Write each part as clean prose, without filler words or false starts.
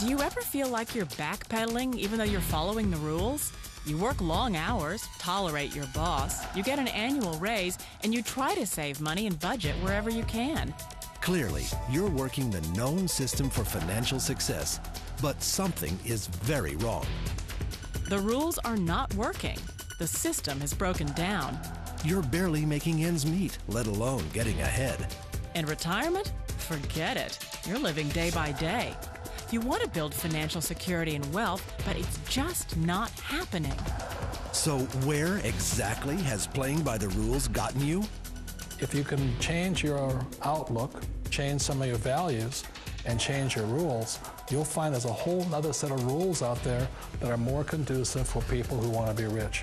Do you ever feel like you're backpedaling even though you're following the rules? You work long hours, tolerate your boss, you get an annual raise, and you try to save money and budget wherever you can. Clearly, you're working the known system for financial success, but something is very wrong. The rules are not working. The system is broken down. You're barely making ends meet, let alone getting ahead. And retirement? Forget it. You're living day by day. You want to build financial security and wealth, but it's just not happening. So where exactly has playing by the rules gotten you? If you can change your outlook, change some of your values, and change your rules, you'll find there's a whole other set of rules out there that are more conducive for people who want to be rich.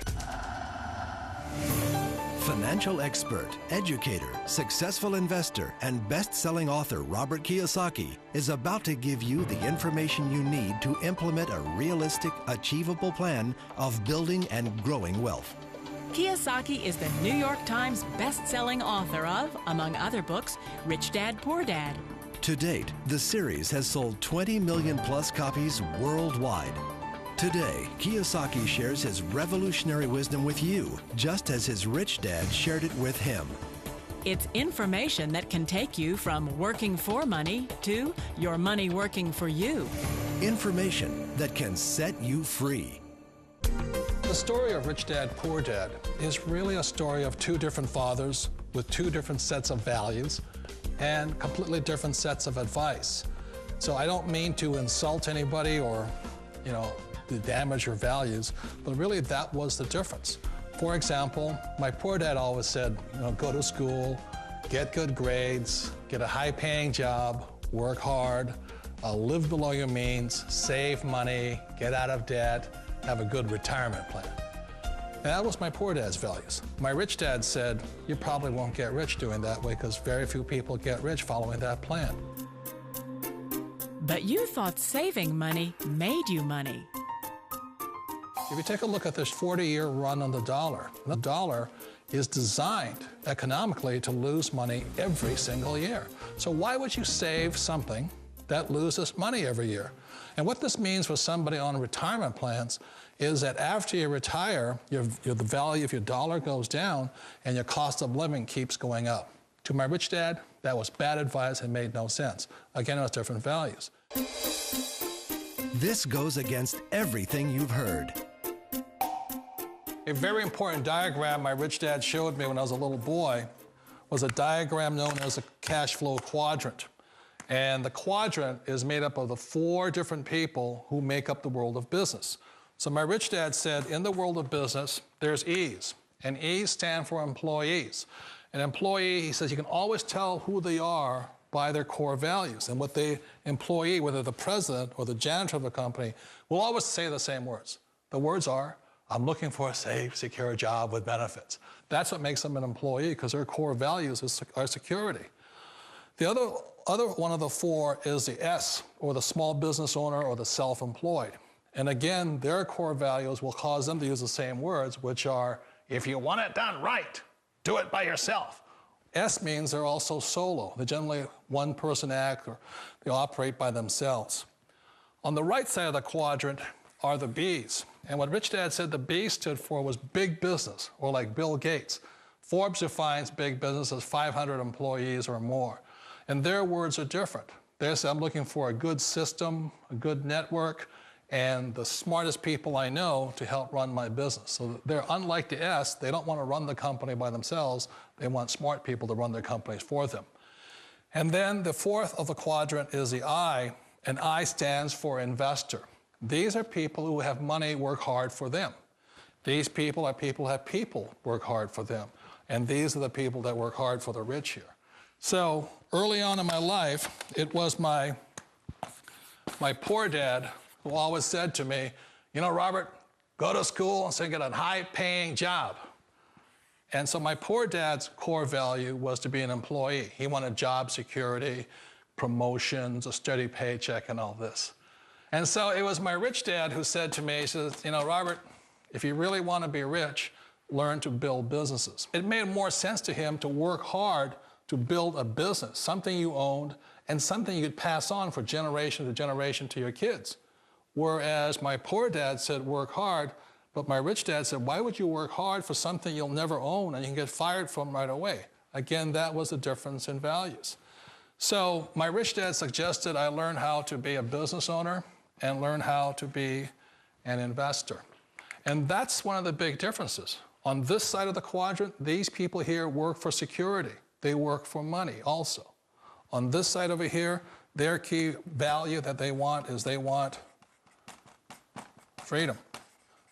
Financial expert, educator, successful investor, and best-selling author Robert Kiyosaki is about to give you the information you need to implement a realistic, achievable plan of building and growing wealth. Kiyosaki is the New York Times best-selling author of, among other books, Rich Dad, Poor Dad. To date, the series has sold 20 million plus copies worldwide. Today, Kiyosaki shares his revolutionary wisdom with you, just as his rich dad shared it with him. It's information that can take you from working for money to your money working for you. Information that can set you free. The story of Rich Dad, Poor Dad is really a story of two different fathers with two different sets of values and completely different sets of advice. So I don't mean to insult anybody or, to damage your values, but really that was the difference. For example, my poor dad always said, go to school, get good grades, get a high-paying job, work hard, live below your means, save money, get out of debt, have a good retirement plan. And that was my poor dad's values. My rich dad said, you probably won't get rich doing that way because very few people get rich following that plan. But you thought saving money made you money. If you take a look at this 40-year run on the dollar is designed economically to lose money every single year. So why would you save something that loses money every year? And what this means for somebody on retirement plans is that after you retire, the value of your dollar goes down and your cost of living keeps going up. To my rich dad, that was bad advice and made no sense. Again, it was different values. This goes against everything you've heard. A very important diagram my rich dad showed me when I was a little boy was a diagram known as a cash flow quadrant. And the quadrant is made up of the 4 different people who make up the world of business. So my rich dad said, in the world of business, there's E's, and E's stand for employees. An employee, he says, you can always tell who they are by their core values. And what the employee, whether the president or the janitor of the company, will always say the same words. The words are, I'm looking for a safe, secure job with benefits. That's what makes them an employee, because their core values are security. The other one of the 4 is the S, or the small business owner or the self-employed. And again, their core values will cause them to use the same words, which are, if you want it done right, do it by yourself. S means they're also solo. They're generally one-person act, or they operate by themselves. On the right side of the quadrant are the B's. And what Rich Dad said the B stood for was big business, or like Bill Gates. Forbes defines big business as 500 employees or more. And their words are different. They say, I'm looking for a good system, a good network, and the smartest people I know to help run my business. So they're unlike the S. They don't want to run the company by themselves. They want smart people to run their companies for them. And then the 4th of the quadrant is the I, and I stands for investor. These are people who have money work hard for them. These people are people who have people work hard for them. And these are the people that work hard for the rich here. So early on in my life, it was my poor dad who always said to me, Robert, go to school and so get a high-paying job. And so my poor dad's core value was to be an employee. He wanted job security, promotions, a steady paycheck, and all this. And so it was my rich dad who said to me, he says, Robert, if you really want to be rich, learn to build businesses. It made more sense to him to work hard to build a business, something you owned and something you could pass on for generation to generation to your kids. Whereas my poor dad said, work hard, but my rich dad said, why would you work hard for something you'll never own and you can get fired from right away? Again, that was the difference in values. So my rich dad suggested I learn how to be a business owner and learn how to be an investor. And that's one of the big differences. On this side of the quadrant, these people here work for security. They work for money also. On this side over here, their key value that they want is they want freedom.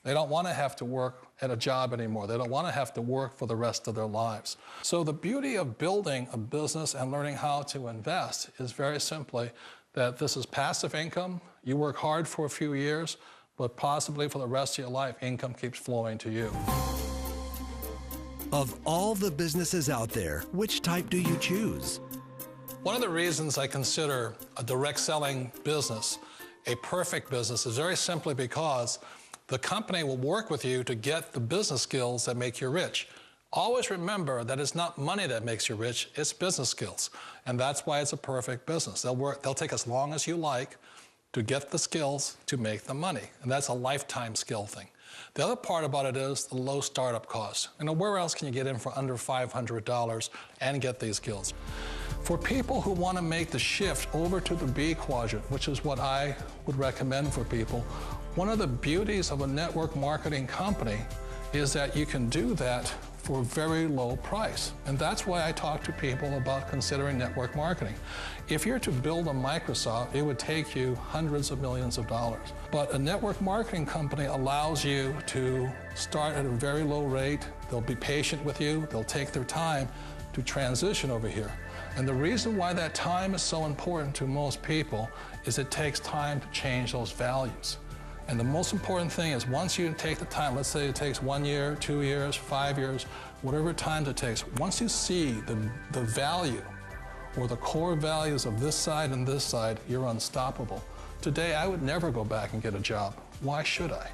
They don't want to have to work at a job anymore. They don't want to have to work for the rest of their lives. So the beauty of building a business and learning how to invest is very simply that this is passive income. You work hard for a few years, but possibly for the rest of your life, income keeps flowing to you. Of all the businesses out there, which type do you choose? One of the reasons I consider a direct selling business a perfect business is very simply because the company will work with you to get the business skills that make you rich. Always remember that it's not money that makes you rich, it's business skills. And that's why it's a perfect business. They'll take as long as you like to get the skills to make the money. And that's a lifetime skill thing. The other part about it is the low startup cost. Where else can you get in for under $500 and get these skills? For people who want to make the shift over to the B quadrant, which is what I would recommend for people, one of the beauties of a network marketing company is that you can do that for a very low price. And that's why I talk to people about considering network marketing. If you're to build a Microsoft, it would take you hundreds of millions of dollars. But a network marketing company allows you to start at a very low rate. They'll be patient with you. They'll take their time to transition over here. And the reason why that time is so important to most people is it takes time to change those values. And the most important thing is once you take the time, let's say it takes 1 year, 2 years, 5 years, whatever time it takes, once you see the value or the core values of this side and this side, you're unstoppable. Today, I would never go back and get a job. Why should I?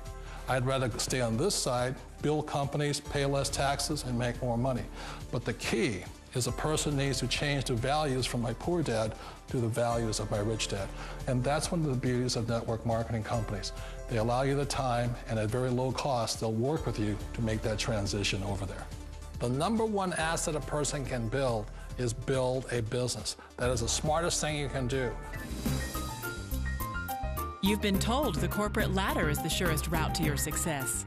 I'd rather stay on this side, build companies, pay less taxes, and make more money. But the key is a person needs to change the values from my poor dad to the values of my rich dad. And that's one of the beauties of network marketing companies. They allow you the time, and at very low cost, they'll work with you to make that transition over there. The number one asset a person can build is build a business. That is the smartest thing you can do. You've been told the corporate ladder is the surest route to your success.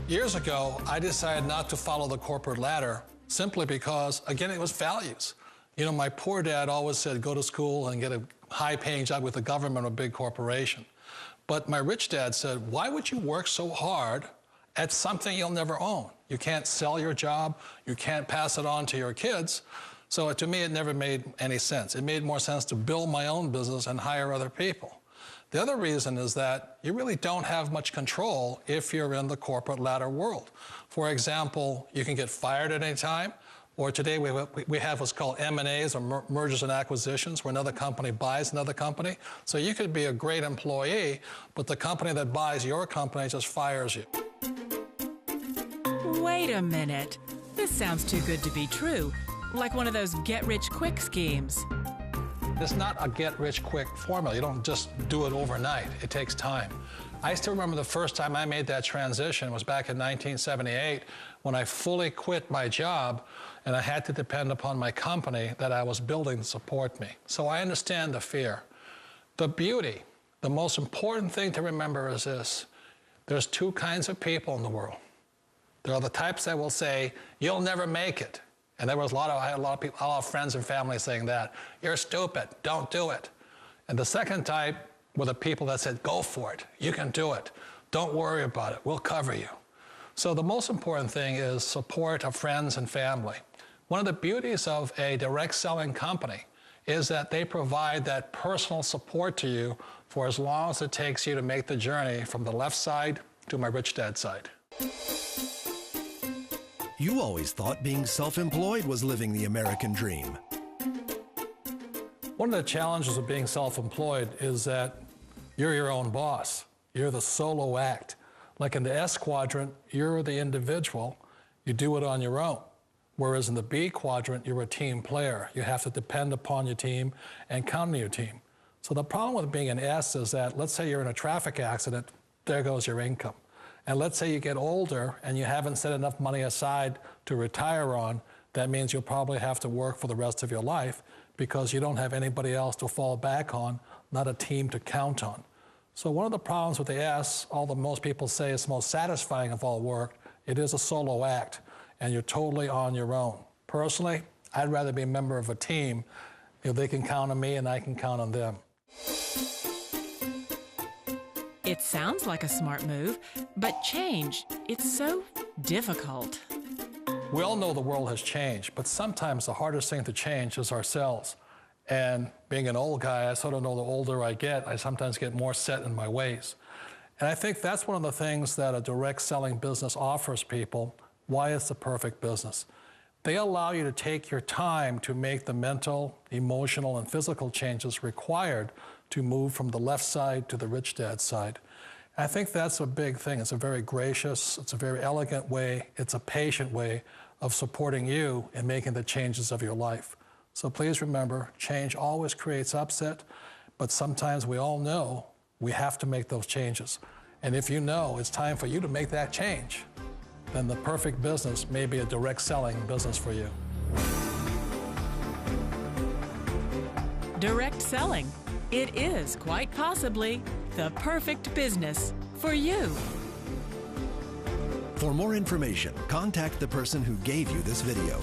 Years ago, I decided not to follow the corporate ladder simply because, again, it was values. My poor dad always said, go to school and get a high-paying job with the government or a big corporation. But my rich dad said, why would you work so hard at something you'll never own? You can't sell your job. You can't pass it on to your kids. So to me, it never made any sense. It made more sense to build my own business and hire other people. The other reason is that you really don't have much control if you're in the corporate ladder world. For example, you can get fired at any time, or today we have what's called M&As, or mergers and acquisitions, where another company buys another company. So you could be a great employee, but the company that buys your company just fires you. Wait a minute. This sounds too good to be true, like one of those get-rich-quick schemes. It's not a get-rich-quick formula. You don't just do it overnight. It takes time. I still remember the first time I made that transition was back in 1978 when I fully quit my job and I had to depend upon my company that I was building to support me. So I understand the fear. The beauty, the most important thing to remember is this. There's two kinds of people in the world. There are the types that will say, you'll never make it. And I had a lot of people, a lot of friends and family saying that. You're stupid, don't do it. And the second type were the people that said, go for it, you can do it. Don't worry about it, we'll cover you. So the most important thing is support of friends and family. One of the beauties of a direct selling company is that they provide that personal support to you for as long as it takes you to make the journey from the left side to my rich dad side. You always thought being self-employed was living the American dream. One of the challenges of being self-employed is that you're your own boss. You're the solo act. Like in the S quadrant, you're the individual. You do it on your own. Whereas in the B quadrant, you're a team player. You have to depend upon your team and count on your team. So the problem with being an S is that, let's say you're in a traffic accident, there goes your income. And let's say you get older and you haven't set enough money aside to retire on, that means you'll probably have to work for the rest of your life because you don't have anybody else to fall back on, not a team to count on. So one of the problems with the S, although most people say it's the most satisfying of all work, it is a solo act, and you're totally on your own. Personally, I'd rather be a member of a team. They can count on me and I can count on them. It sounds like a smart move, but change, it's so difficult. We all know the world has changed, but sometimes the hardest thing to change is ourselves. And being an old guy, I sort of know the older I get, I sometimes get more set in my ways. And I think that's one of the things that a direct selling business offers people, why it's the perfect business. They allow you to take your time to make the mental, emotional, and physical changes required to move from the left side to the rich dad side. And I think that's a big thing. It's a very gracious, it's a very elegant way, it's a patient way of supporting you in making the changes of your life. So please remember, change always creates upset, but sometimes we all know we have to make those changes. And if you know it's time for you to make that change, then the perfect business may be a direct selling business for you. Direct selling. It is quite possibly the perfect business for you. For more information, contact the person who gave you this video.